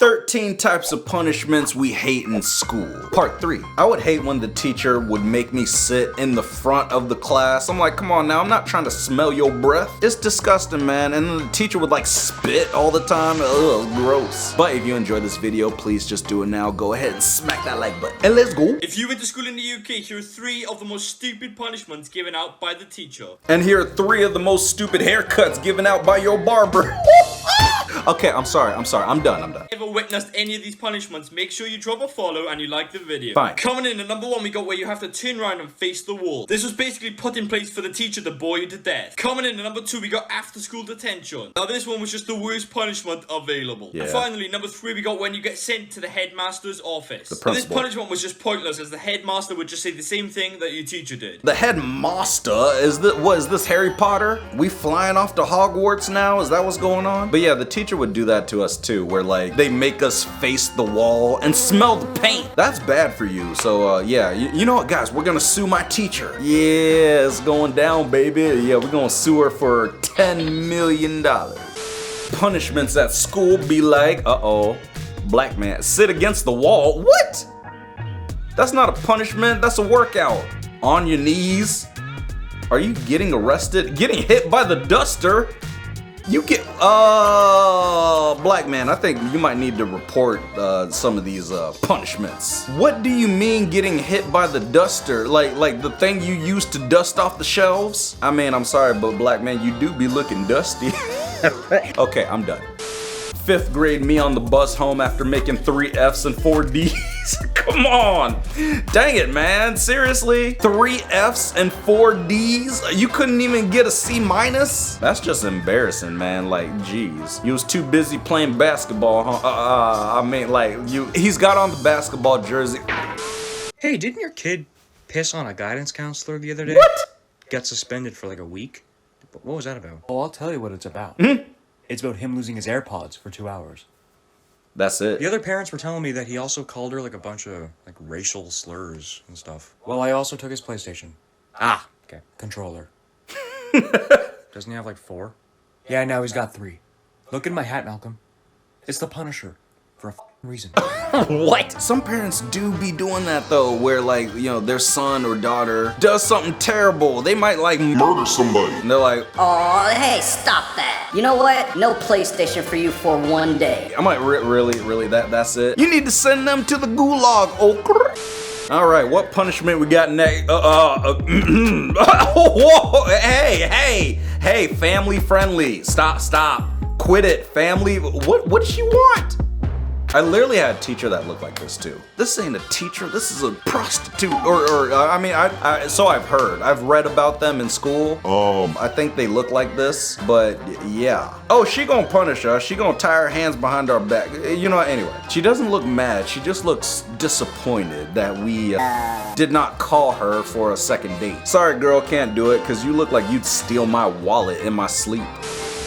13 types of punishments we hate in school. Part 3. I would hate when the teacher would make me sit in the front of the class. I'm like, come on now, I'm not trying to smell your breath. It's disgusting, man. And then the teacher would like spit all the time. Ugh, gross. But if you enjoyed this video, please just do it now. Go ahead and smack that like button. And let's go. If you went to school in the UK, here are 3 of the most stupid punishments given out by the teacher. And here are 3 of the most stupid haircuts given out by your barber. Okay, I'm sorry, I'm done. If you ever witnessed any of these punishments, make sure you drop a follow and you like the video. Fine. Coming in at number 1, we got where you have to turn around and face the wall. This was basically put in place for the teacher to bore you to death. Coming in at number 2, we got after school detention. Now this one was just the worst punishment available. Yeah. And finally, number 3, we got when you get sent to the headmaster's office. The principal. This punishment was just pointless, as the headmaster would just say the same thing that your teacher did. The headmaster, what is this, Harry Potter? We flying off to Hogwarts now? Is that what's going on? But yeah, the teacher would do that to us too, where like they make us face the wall and smell the paint. That's bad for you. So yeah, you know what, guys, we're gonna sue my teacher. Yeah, it's going down, baby. Yeah, we're gonna sue her for $10 million. Punishments at school be like, black man, sit against the wall. What? That's not a punishment, that's a workout. On your knees. Are you getting arrested? Getting hit by the duster? You get, black man, I think you might need to report some of these punishments. What do you mean getting hit by the duster? Like the thing you use to dust off the shelves? I mean, I'm sorry, but black man, you do be looking dusty. Okay, I'm done. 5th grade me on the bus home after making 3 F's and 4 D's. Come on. Dang it, man. Seriously? 3 F's and 4 D's? You couldn't even get a C minus? That's just embarrassing, man. Like, jeez. You was too busy playing basketball, huh? I mean, like, he's got on the basketball jersey. Hey, didn't your kid piss on a guidance counselor the other day? What? Got suspended for like a week? What was that about? Oh, I'll tell you what it's about. It's about him losing his AirPods for 2 hours. That's it. The other parents were telling me that he also called her like a bunch of like racial slurs and stuff. Well, I also took his PlayStation. Ah, okay. Controller. Doesn't he have like 4? Yeah, now he's got 3. Look at my hat, Malcolm. It's the Punisher. For a reason. What? Some parents do be doing that though, where like, you know, their son or daughter does something terrible. They might like murder somebody. And they're like, oh, hey, stop that. You know what? No PlayStation for you for 1 day. I'm like, really, that's it? You need to send them to the gulag, okay? All right, what punishment we got next? Whoa, hey, family friendly. Stop. Quit it, family. What does she want? I literally had a teacher that looked like this too. This ain't a teacher, this is a prostitute. I mean, so I've heard. I've read about them in school. I think they look like this, but yeah. Oh, she gonna punish us. She gonna tie her hands behind our back. You know what, anyway. She doesn't look mad, she just looks disappointed that we did not call her for a second date. Sorry girl, can't do it, cause you look like you'd steal my wallet in my sleep.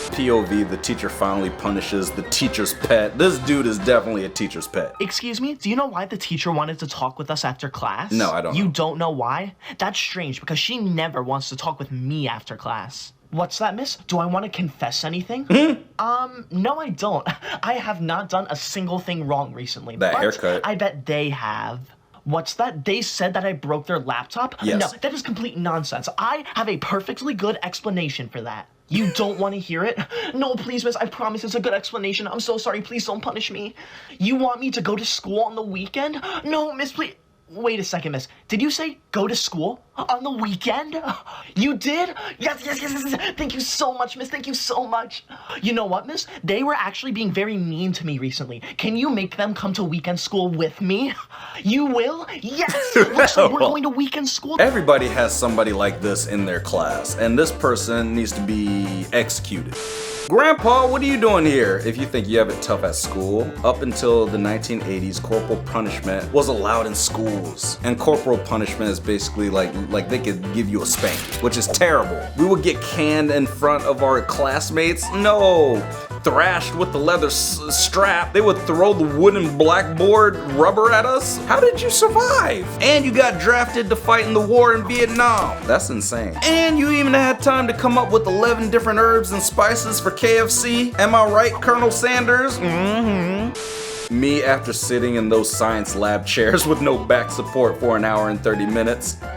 POV, the teacher finally punishes the teacher's pet. This dude is definitely a teacher's pet. Excuse me, do you know why the teacher wanted to talk with us after class? No, I don't know. You don't know why? That's strange, because she never wants to talk with me after class. What's that, miss? Do I want to confess anything? No, I don't. I have not done a single thing wrong recently. That haircut. I bet they have. What's that? They said that I broke their laptop? Yes. No, that is complete nonsense. I have a perfectly good explanation for that. You don't want to hear it? No, please, miss, I promise it's a good explanation. I'm so sorry, please don't punish me. You want me to go to school on the weekend? No, miss, please. Wait a second, miss. Did you say go to school on the weekend? You did? Yes. Thank you so much, miss. Thank you so much. You know what, miss? They were actually being very mean to me recently. Can you make them come to weekend school with me? You will? Yes. Looks like we're going to weekend school. Everybody has somebody like this in their class, and this person needs to be executed. Grandpa, what are you doing here? If you think you have it tough at school, up until the 1980s, corporal punishment was allowed in schools. And corporal punishment is basically like they could give you a spanking, which is terrible. We would get canned in front of our classmates. No. Thrashed with the leather strap. They would throw the wooden blackboard rubber at us. How did you survive? And you got drafted to fight in the war in Vietnam. That's insane. And you even had time to come up with 11 different herbs and spices for KFC. Am I right, Colonel Sanders? Me after sitting in those science lab chairs with no back support for an hour and 30 minutes. My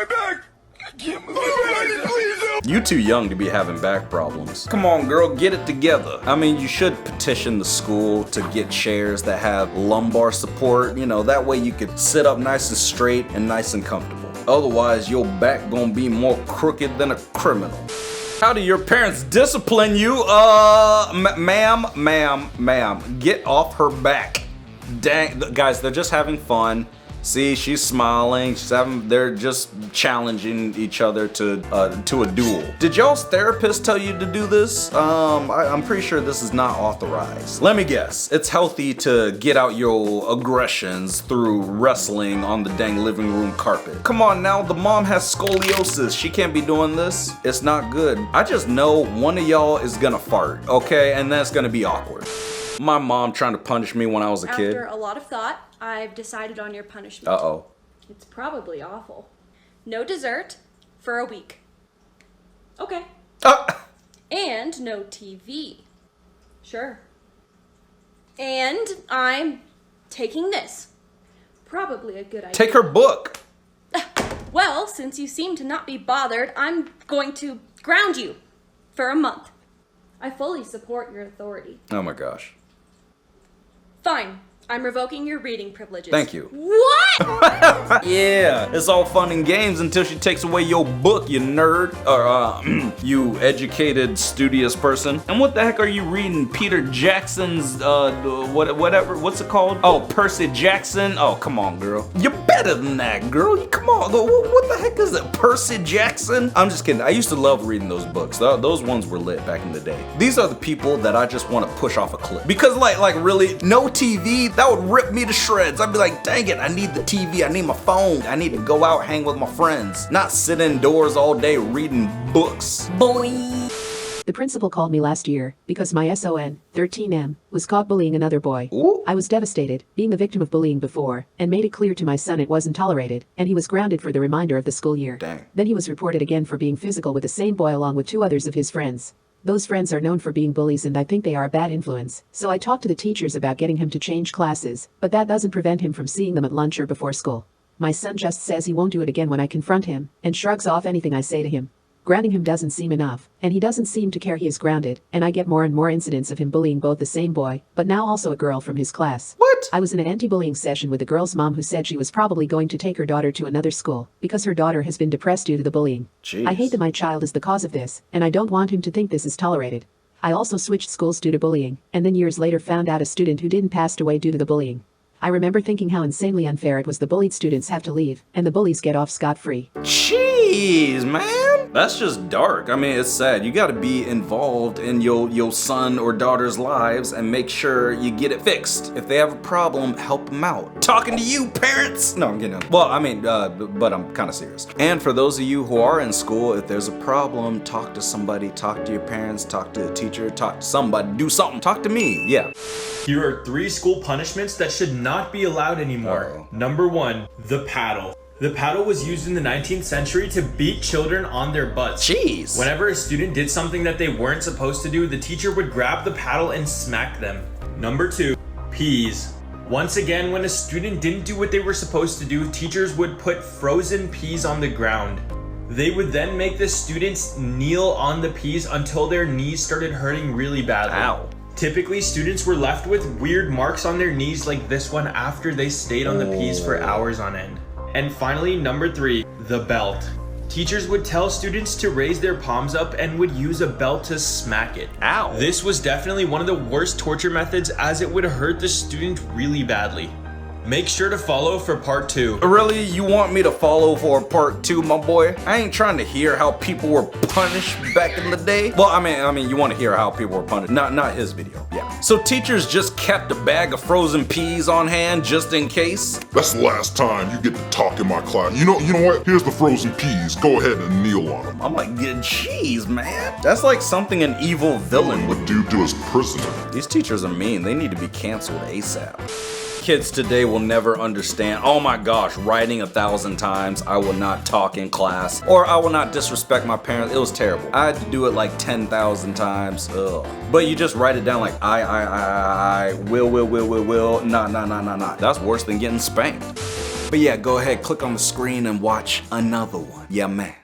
back! I can't move. Please help! You too young to be having back problems. Come on, girl, get it together. I mean, you should petition the school to get chairs that have lumbar support. You know, that way you could sit up nice and straight and nice and comfortable. Otherwise, your back gonna be more crooked than a criminal. How do your parents discipline you? Ma'am, get off her back. Dang, guys, they're just having fun. See, she's smiling. They're just challenging each other to a duel. Did y'all's therapist tell you to do this? I'm pretty sure this is not authorized. Let me guess. It's healthy to get out your aggressions through wrestling on the dang living room carpet. Come on now, the mom has scoliosis. She can't be doing this. It's not good. I just know one of y'all is gonna fart, okay? And that's gonna be awkward. My mom trying to punish me when I was a kid. After a lot of thought, I've decided on your punishment. Uh-oh. It's probably awful. No dessert for a week. Okay. And no TV. Sure. And I'm taking this. Probably a good idea. Take her book. Well, since you seem to not be bothered, I'm going to ground you for a month. I fully support your authority. Oh my gosh. Fine. I'm revoking your reading privileges. Thank you. What? Yeah, it's all fun and games until she takes away your book, you nerd. Or, you educated, studious person. And what the heck are you reading? Peter Jackson's, whatever, what's it called? Oh, Percy Jackson? Oh, come on, girl. You're better than that, girl. Come on, what the heck is it? Percy Jackson? I'm just kidding. I used to love reading those books. Those ones were lit back in the day. These are the people that I just want to push off a cliff. Because, like really, no TV, that would rip me to shreds. I'd be like, dang it, I need the TV, I need my phone, I need to go out, hang with my friends, not sit indoors all day reading books. Boy. The principal called me last year because my son, 13M, was caught bullying another boy. Ooh. I was devastated, being the victim of bullying before, and made it clear to my son it wasn't tolerated, and he was grounded for the remainder of the school year. Dang. Then he was reported again for being physical with the same boy along with 2 others of his friends. Those friends are known for being bullies and I think they are a bad influence, so I talked to the teachers about getting him to change classes, but that doesn't prevent him from seeing them at lunch or before school. My son just says he won't do it again when I confront him, and shrugs off anything I say to him. Grounding him doesn't seem enough, and he doesn't seem to care he is grounded, and I get more and more incidents of him bullying both the same boy, but now also a girl from his class. What? I was in an anti-bullying session with the girl's mom who said she was probably going to take her daughter to another school, because her daughter has been depressed due to the bullying. Jeez. I hate that my child is the cause of this, and I don't want him to think this is tolerated. I also switched schools due to bullying, and then years later found out a student who didn't pass away due to the bullying. I remember thinking how insanely unfair it was the bullied students have to leave, and the bullies get off scot-free. Jeez, man. That's just dark. I mean, it's sad. You gotta be involved in your son or daughter's lives and make sure you get it fixed. If they have a problem, help them out. Talking to you, parents. No, I'm kidding. Well, I mean, but I'm kind of serious. And for those of you who are in school, if there's a problem, talk to somebody. Talk to your parents. Talk to a teacher. Talk to somebody. Do something. Talk to me. Yeah. Here are 3 school punishments that should not be allowed anymore. Number 1, the paddle. The paddle was used in the 19th century to beat children on their butts. Jeez. Whenever a student did something that they weren't supposed to do, the teacher would grab the paddle and smack them. Number 2, peas. Once again, when a student didn't do what they were supposed to do, teachers would put frozen peas on the ground. They would then make the students kneel on the peas until their knees started hurting really badly. Ow. Typically, students were left with weird marks on their knees like this one after they stayed on the peas for hours on end. And finally, number 3, the belt. Teachers would tell students to raise their palms up and would use a belt to smack it. Ow. This was definitely one of the worst torture methods as it would hurt the student really badly. Make sure to follow for part 2. Really? You want me to follow for part 2, my boy? I ain't trying to hear how people were punished back in the day. Well, I mean, you want to hear how people were punished. Not his video. Yeah. So teachers just kept a bag of frozen peas on hand just in case? That's the last time you get to talk in my class. You know what? Here's the frozen peas. Go ahead and kneel on them. I'm like, jeez, man. That's like something an evil villain would do. Do as prisoner. These teachers are mean. They need to be canceled ASAP. Kids today will never understand. Oh my gosh, writing 1,000 times. I will not talk in class, or I will not disrespect my parents. It was terrible. I had to do it like 10,000 times. Ugh. But you just write it down like I, will, nah. That's worse than getting spanked. But yeah, go ahead, click on the screen and watch another one. Yeah, man.